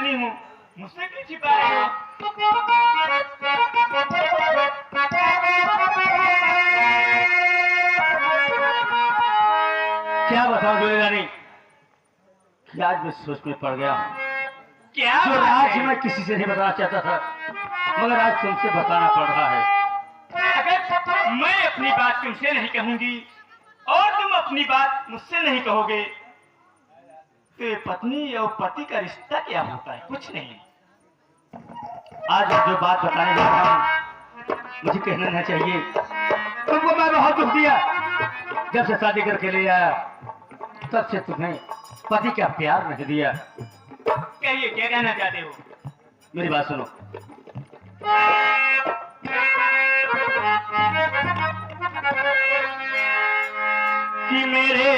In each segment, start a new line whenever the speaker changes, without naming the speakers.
पत्नी हूँ, मुझसे क्यों छिपा रहे हो?
क्या बताऊं जोली रानी कि आज मैं सोच में पड़ गया।
क्या
जो आज मैं किसी से नहीं बताना चाहता था, मगर आज तुमसे बताना पड़ रहा है।
अगर मैं अपनी बात तुमसे नहीं कहूंगी और तुम अपनी बात मुझसे नहीं कहोगे तो ये पत्नी और पति का रिश्ता क्या होता है? कुछ नहीं।
आज जो बात बताने जा रहा हूँ मुझे कहना नहीं चाहिए। तुमको मैं बहुत दुख दिया। जब से शादी करके ले आया तब से तुम्हें पति का प्यार नहीं दिया।
कहिए, क्या कहना चाहते हो?
मेरी बात सुनो।
कि मेरे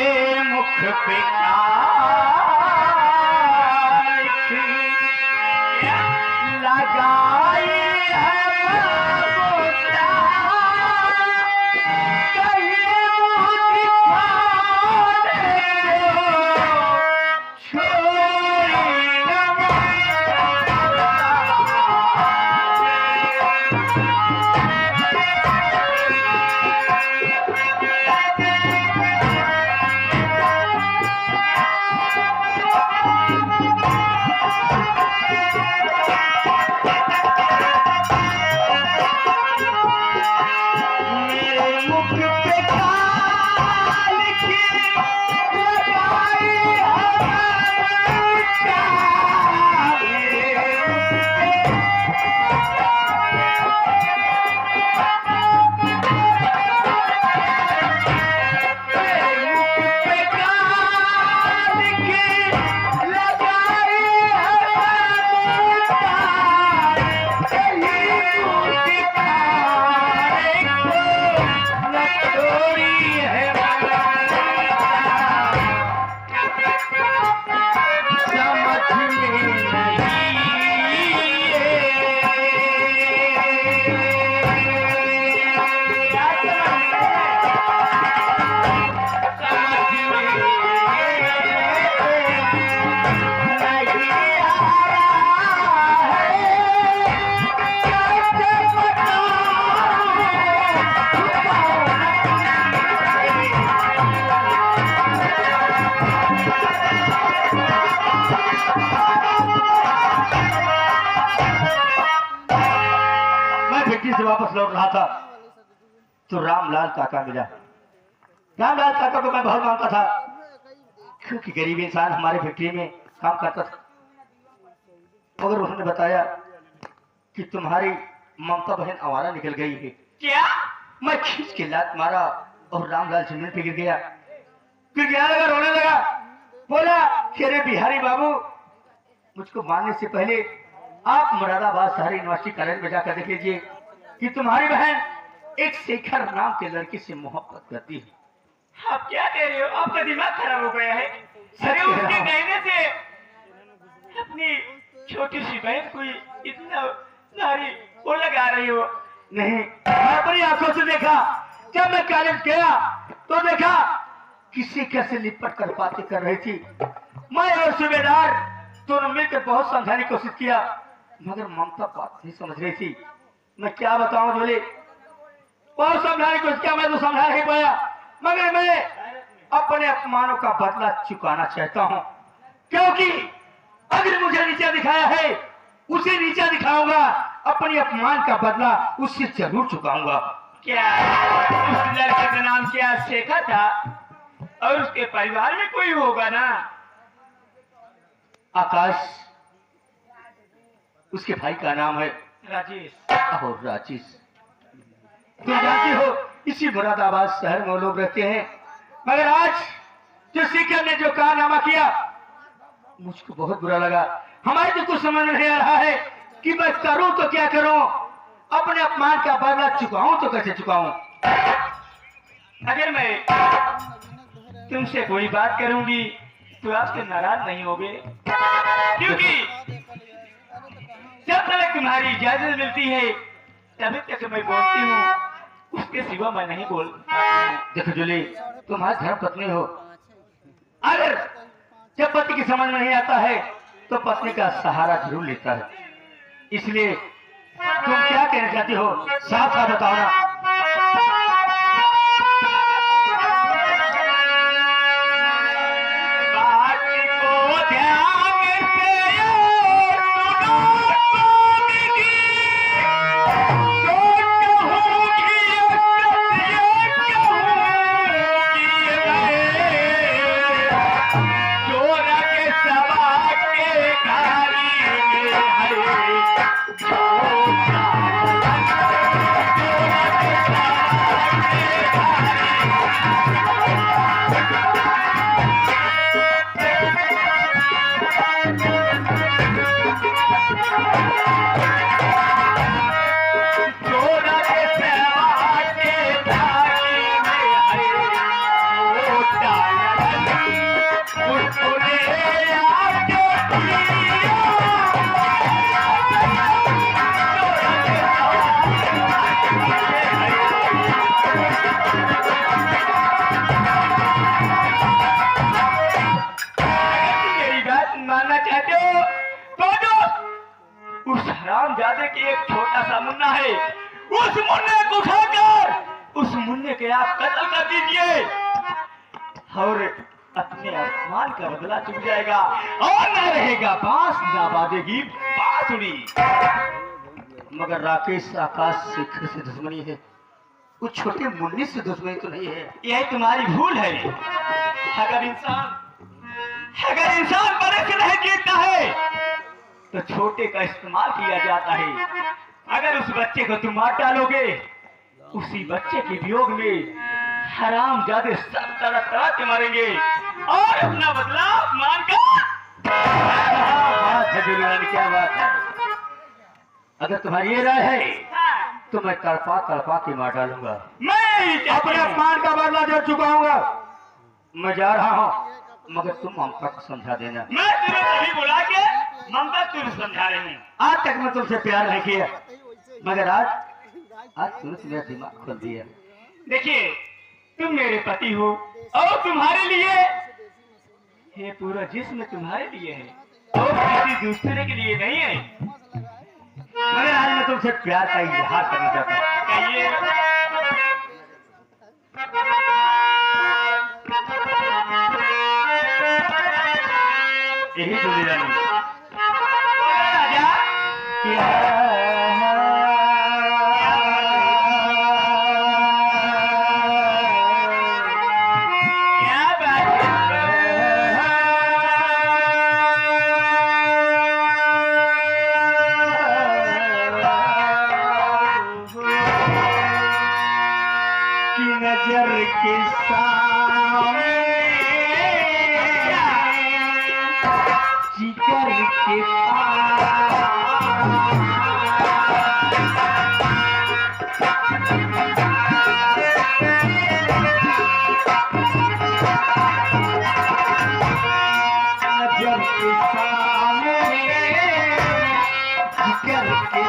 मुख पे लगाई है बाबूता, कहीं मुँह दिखाने को छोड़ी न
से वापस लौट रहा था तो रामलाल काका मिला। रामलाल काका को मैं बहुत मानता था क्योंकि गरीब इंसान हमारे फैक्ट्री में काम करता था। मगर उन्होंने बताया कि तुम्हारी ममता बहन आवारा निकल गई है।
क्या?
मैं खींच के लात मारा और रामलाल जमीन पे गिर गया। फिर गिरने लगा, रोने लगा, बोला कि अरे बिहारी बाबू, मुझको मारने से पहले आप मुरादाबाद शहरी यूनिवर्सिटी कॉलेज में जाकर देख लीजिए कि तुम्हारी बहन एक शेखर नाम के लड़के से मोहब्बत करती है।
आप क्या कह रहे हो? आपका दिमाग खराब हो गया है। अरे उसके कहने से अपनी छोटी सी बहन को इतना नारी वो लगा रही हो?
नहीं, मैं अपनी आंखों से देखा। जब मैं कॉलेज गया तो देखा किसी कैसे लिपट कर बातें कर रही थी। मैं और सूबेदार दोनों मिलकर बहुत समझाने की कोशिश किया मगर ममता बात नहीं समझ रही थी। मैं क्या बताऊं जोली, बहुत समझाने की कोशिश किया, मैं तो समझा नहीं पाया। मगर मैं अपने अपमानों का बदला चुकाना चाहता हूं क्योंकि अगर मुझे नीचा दिखाया है उसे नीचा दिखाऊंगा, अपने अपमान का बदला उससे जरूर चुकाऊंगा।
क्या उस लड़के का नाम क्या शेखर था? और उसके परिवार में कोई होगा ना?
आकाश, उसके भाई का नाम है
राजेश।
और राजेश तुम जानती हो इसी मुरादाबाद शहर में लोग रहते हैं। मगर आज जो शेखर ने जो कारनामा किया मुझको बहुत बुरा लगा। हमारे तो कुछ समझ नहीं आ रहा है कि मैं करूं तो क्या करूं, अपने अपमान का बदला चुकाऊं तो कैसे चुकाऊं।
अगर मैं तुमसे कोई बात करूंगी तो आपसे नाराज नहीं होगे क्योंकि जब तक तुम्हारी इजाजत मिलती है तभी तक मैं बोलती हूँ, उसके सिवा मैं नहीं बोल।
देखो जोली, तुम आज धर्म पत्नी हो। अगर जब पति की समझ में नहीं आता है तो पत्नी का सहारा जरूर लेता है। इसलिए तुम क्या कहना चाहती हो, साफ साफ बताओ ना।
बात को ध्यान से सुनो स्वामी, जो कहूँगी सत्य कहूँगी मैं। चोर के सवा के घारी में है हरामजादे के एक छोटा सा मुन्ना है, उस मुन्ने को उठाकर उस मुन्ने के आप कत्ल कर दीजिए और अपने अपमान का बदला चुक जाएगा और न रहेगा बांस ना बाजेगी बांसुरी।
मगर राकेश आकाश शेखर से दुश्मनी है, उस छोटे मुन्नी से दुश्मनी तो नहीं है।
यही तुम्हारी भूल है। अगर इंसान बड़े से नहीं जीतता है तो छोटे का इस्तेमाल किया जाता है। अगर उस बच्चे को तुम मार डालोगे, उसी बच्चे के वियोग में हरामजादे सब तरह तरह के मरेंगे और अपना बदला मानकर।
क्या बात है। अगर तुम्हारी ये राय है तो मैं तड़पा तड़पा के मार डालूंगा।
मैं
अपने अपमान का बदला दे चुका हूँ। मैं जा रहा हूँ, मगर तुम ममता को समझा देना।
मैं तुम्हें तभी बुला के ममता तुझे समझा रही हूँ।
आज तक मैं तुमसे प्यार नहीं किया, मगर आज तुमने मेरा दिमाग खोल दिया।
देखिए, तुम मेरे पति हो और तुम्हारे लिए ये पूरा जिस्म तुम्हारे लिए है और किसी दूसरे के लिए नहीं है।
मगर आज मैं तुमसे प्यार का इजहार करना चाहता हूँ।
कहिए।
यही बोली रानी।
राजा क्या बात
की नजर के सामने जिगर के नजर के सामने जिगर के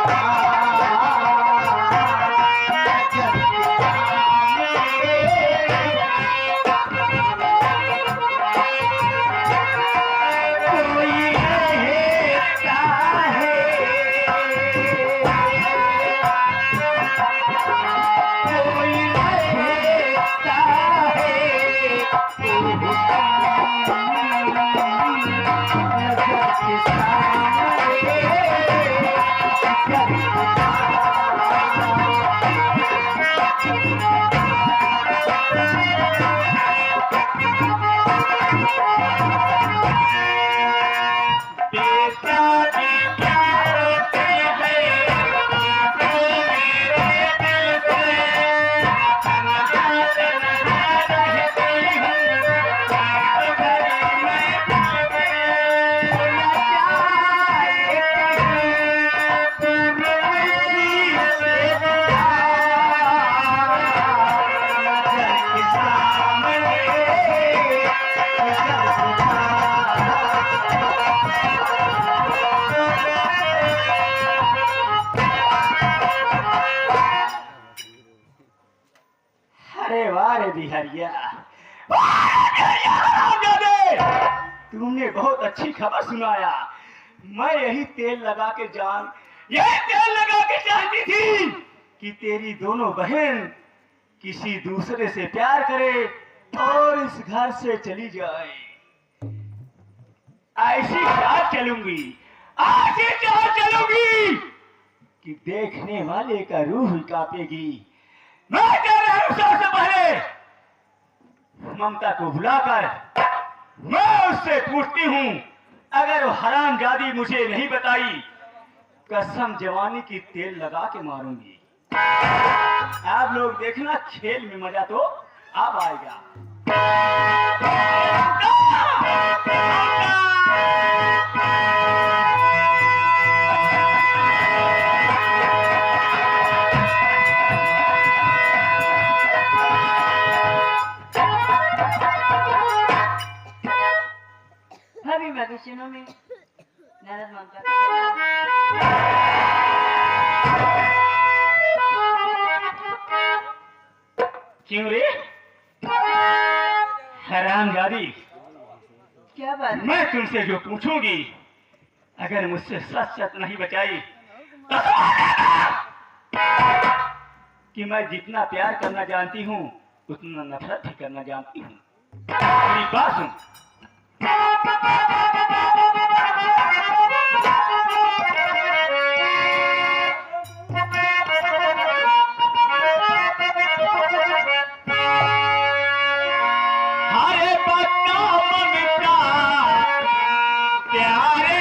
बिहारिया, तुमने बहुत अच्छी खबर सुनाया। मैं यही तेल लगा के चाहती थी कि तेरी दोनों बहन किसी दूसरे से प्यार करे और इस घर से चली जाए। ऐसी चाल चलूंगी कि देखने वाले का रूह कांपेगी। मैं कह रहा हूं सबसे पहले ममता को बुलाकर मैं उससे पूछती हूं, अगर वो हरामजादी मुझे नहीं बताई, कसम जवानी की तेल लगा के मारूंगी। आप लोग देखना, खेल में मजा तो अब आएगा।
Happy vacation में नाराज मानता
क्यों रे हरामजादी?
क्या बात?
मैं तुमसे जो पूछूंगी, अगर मुझसे सच सच नहीं बचाई तो कि मैं जितना प्यार करना जानती हूँ उतना नफरत भी करना जानती हूँ। मेरी बात सुन। हरे पत्ता ममता प्यारे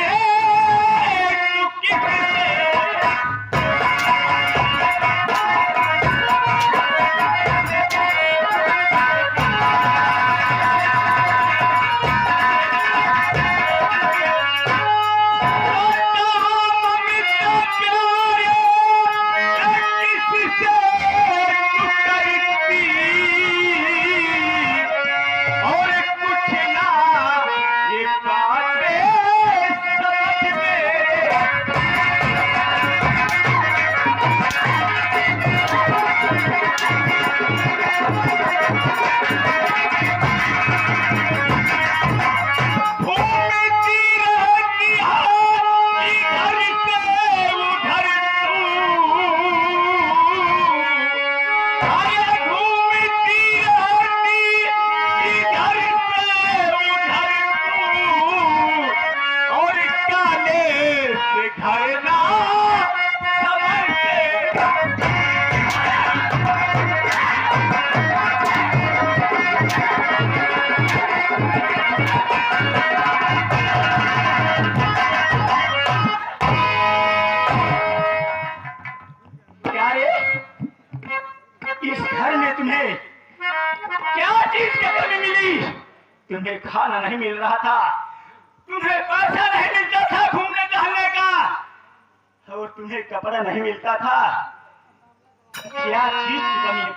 तू किससे तुम्हें खाना नहीं मिल रहा था, तुम्हें पैसा नहीं मिलता था घूमने टहलने का, और तुम्हें कपड़ा नहीं मिलता था। क्या चीज की कमी है?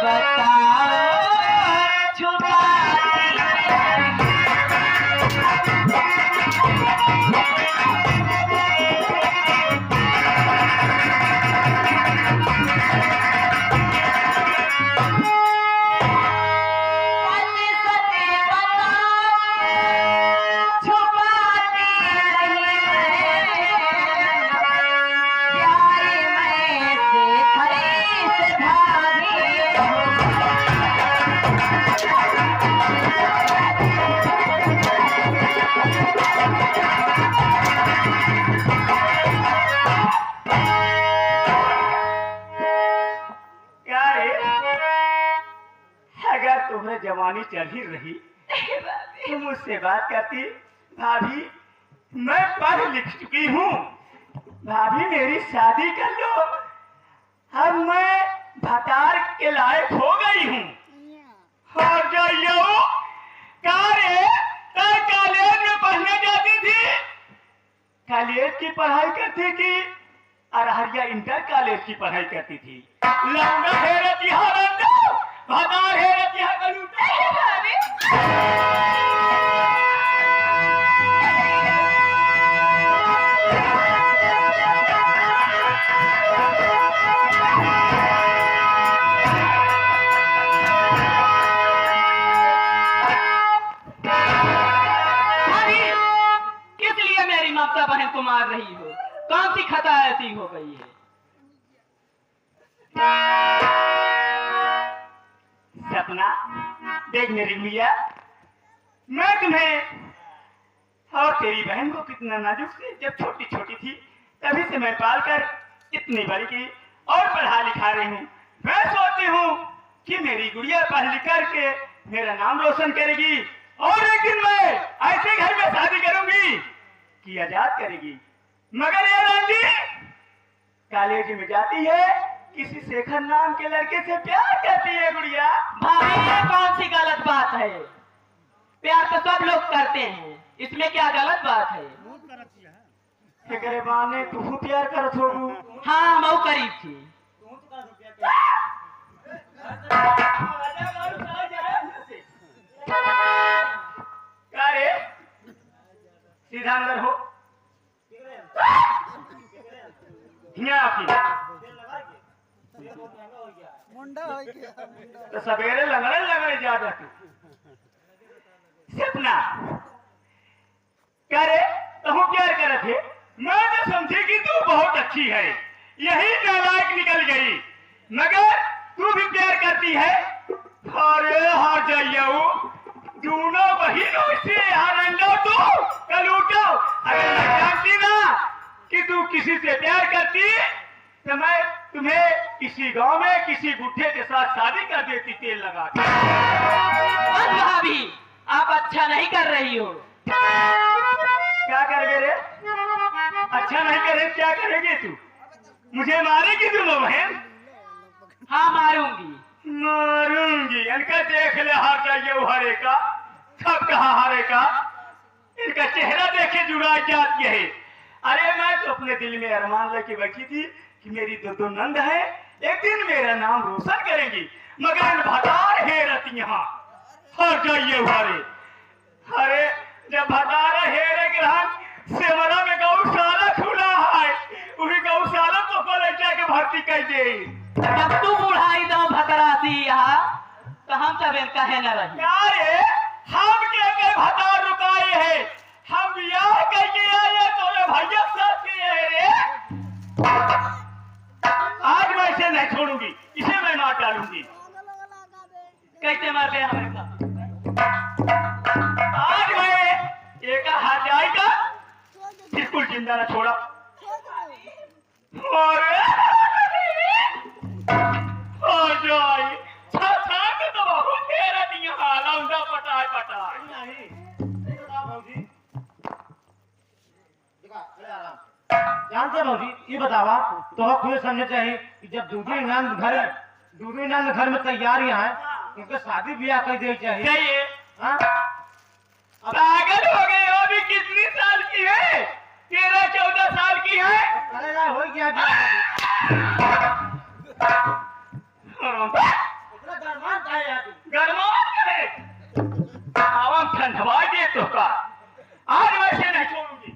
बता छुपा
जवानी चल ही रही, तुम मुझसे बात करती, भाभी मैं पढ़ लिख चुकी हूँ, भाभी मेरी शादी कर लो, अब मैं भतार के लायक हो गई हूँ। और जाइयो कॉलेज में पढ़ने जाती थी, कॉलेज की पढ़ाई करती थी, अरहरिया इंटर कॉलेज की पढ़ाई करती थी। लौंडा है रतिहा रंडा, भतार है रतिहा कलूटा।
हो गई है।
सपना, देख मेरी गुड़िया, मैं तुम्हें और तेरी बहन को कितना नाजुक से जब छोटी छोटी थी तभी से मैं पाल कर इतनी बड़ी की और पढ़ा लिखा रही हूँ। मैं सोचती हूँ कि मेरी गुड़िया पढ़ लिख करके मेरा नाम रोशन करेगी और एक दिन मैं ऐसे घर में शादी करूंगी कि आजाद करेगी। मगर ये रानी कॉलेज में जाती है, किसी शेखर नाम के लड़के से प्यार करती है। गुड़िया
भाभी, ये कौन सी गलत बात है? प्यार तो सब लोग करते हैं, इसमें क्या गलत बात है?
करे बाने तू प्यार करत होगू।
हाँ, मऊ करीब थी।
क्या रे, सीधा अंदर हो। यहाँ आती। तो सवेरे लगड़े जा तू। सपना, क्या रे, तुम प्यार करत है? मैं तो समझी कि तू बहुत अच्छी है, यही नालायक निकल गई। मगर तू भी प्यार करती है। अरे हार जाइए, दोनों बहनों से हारेंगे तू कल उठो। अगर मैं जानती ना कि तू किसी से प्यार करती तो मैं तुम्हें किसी गांव में किसी बुढ़े के साथ शादी कर देती, तेल लगा के।
बस भाभी, आप अच्छा नहीं कर रही हो।
क्या करोगे रे? अच्छा नहीं करे क्या करेगी तू? मुझे मारेगी दोनों बहन?
हाँ, मारूंगी।
मारूंगी? इनका देख ले, हार जाइए वो हरे का। सब कहा हरे का, इनका चेहरा देखे जुड़ा जाती है। अरे मैं तो अपने दिल में अरमान लेके बैठी थी कि मेरी दो नंद है, एक दिन मेरा नाम रोशन करेंगी। मगर भतार है रती यहाँ, हार जाइए वो हरे। अरे जब भतार है ग्रहण सेवरा में गौशाला खुला है, वही गौशाला को कॉलेज जाके भर्ती कर दे।
जब तू बुढ़ाई दो भतरासी यहाँ, तो हम सब कहे न रही।
क्या रे, हम के भतार रुकाए है, हम बियाह करके आए तो भैया साथ में है रे। आज मैं इसे नहीं छोड़ूंगी, इसे मैं मार डालूंगी।
कैसे मार गए हमें?
आज मैं एक हाथ जाएगा, बिल्कुल जिंदा न छोड़ा। अरे हो जाए छा के तो बहुत तेरा दिया लौंडा पटाए पटाए।
जानते भौजी, ये बतावा तो खुद समझे चाहिए कि जब दूसरी नंद घर में तैयारियां हैं, उनके शादी ब्याह कर देनी चाहिए।
चाहिए।
हाँ?
पागल हो गए हो? अभी कितनी साल की है? 13-14 साल की है।
अरे यार, हो गया
गरमा है, आवाम ठंडवा दे तो का। आज वैसे नहीं छोड़ूंगी।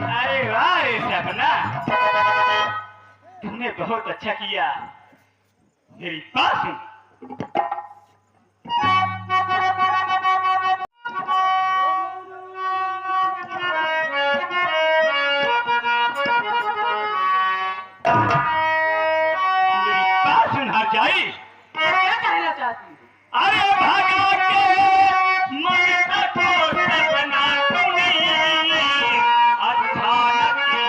अरे वाह रे सपना, तुमने बहुत अच्छा किया मेरी पास। मेरी पास हार जाई।
क्या कहना चाहती?
अरे भागा के मन को सपना तूने अच्छा लगे।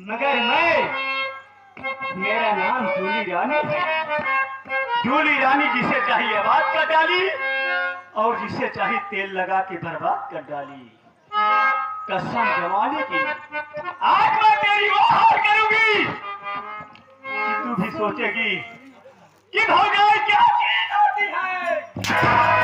मगर मेरा नाम जूली रानी है। जूली रानी जिसे चाहिए आबाद कर डाली और जिसे चाहिए तेल लगा के बर्बाद कर डाली। कसम जमाने की आज मैं तेरी वो हार करूंगी कि तू भी सोचेगी कि भौजाई क्या चीज होती है।